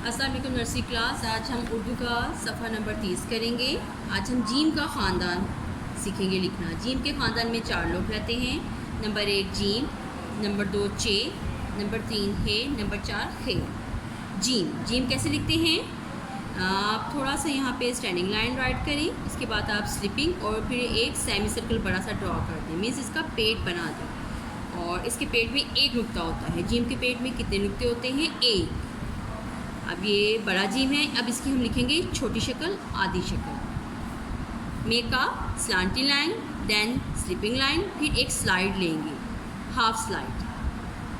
अस्सलाम वालेकुम nursery class. आज हम उर्दू का सफ़ा नंबर 30 करेंगे। आज हम जीम का ख़ानदान सीखेंगे लिखना। जीम के ख़ानदान में 4 लोग रहते हैं। नंबर 1 जीम, नंबर 2 चे, नंबर 3 हे, नंबर 4 खे। जीम कैसे लिखते हैं? आप थोड़ा सा यहाँ पे स्टैंडिंग लाइन राइट करें, इसके बाद आप स्लिपिंग और फिर एक सेमी सर्कल बड़ा सा ड्रॉ कर दें, मीन्स इसका पेट बना दें। और इसके पेट में एक नुक्ता होता है। जीम के पेट में कितने नुक्ते होते हैं? एक। अब ये बड़ा जीम है, अब इसकी हम लिखेंगे छोटी शक्ल, आधी शक्ल। Make a slanty line, then slipping line, फिर एक स्लाइड लेंगे, हाफ स्लाइड,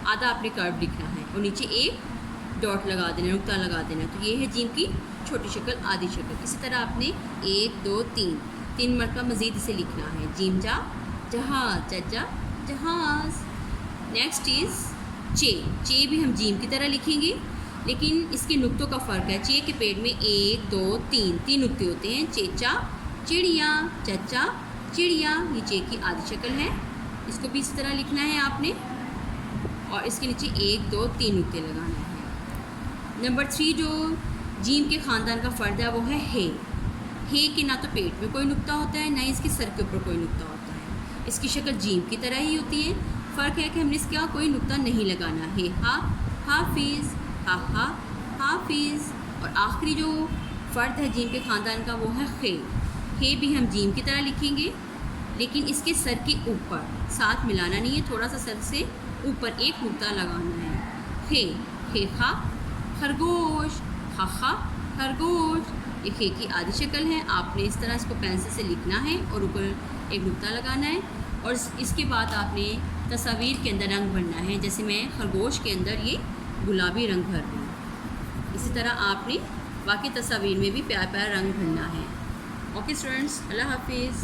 आधा आपने कर्व लिखना है और नीचे एक डॉट लगा देना, नुक्ता लगा देना। तो ये है जीम की छोटी शक्ल, आधी शक्ल। इसी तरह आपने 1 2 3 मरतबा मज़ीद इसे लिखना है। जीम जा जहाज, जज्जा जहाज। नेक्स्ट इज़ चे भी हम जीम की तरह लिखेंगे, लेकिन इसके नुक्तों का फ़र्क है। चे के पेट में 1 2 3 नुक्ते होते हैं। चेचा चिड़िया, चचा चिड़िया, ये चे की आधी शक्ल है। इसको भी इसी तरह लिखना है आपने, और इसके नीचे 1 2 3 नुक्ते लगाना है। नंबर 3 जो जीम के ख़ानदान का फ़र्द है वो है हे के ना तो पेट में कोई नुक्ता होता है, ना ही इसके सर के ऊपर कोई नुक्ता होता है। इसकी शक्ल जीम की तरह ही होती है। फ़र्क है कि हमने इसका कोई नुक्ता नहीं लगाना है। हाफिज़, हा हाफिज़। और आखिरी जो फ़र्द है जीम के ख़ानदान का वो है खे भी हम जीम की तरह लिखेंगे, लेकिन इसके सर के ऊपर, साथ मिलाना नहीं है, थोड़ा सा सर से ऊपर एक नुक्ता लगाना है। खे खा खरगोश, खा खरगोश। ये खे की आधी शक्ल है। आपने इस तरह इसको पेंसिल से लिखना है और ऊपर एक नुक्ता लगाना है, और इसके बाद आपने तस्वीर के अंदर रंग भरना है। जैसे मैं खरगोश के अंदर ये गुलाबी रंग भर रही हूँ, इसी तरह आपने बाकी तस्वीर में भी प्यारा प्यारा रंग भरना है। ओके स्टूडेंट्स, अल्लाह हाफिज़।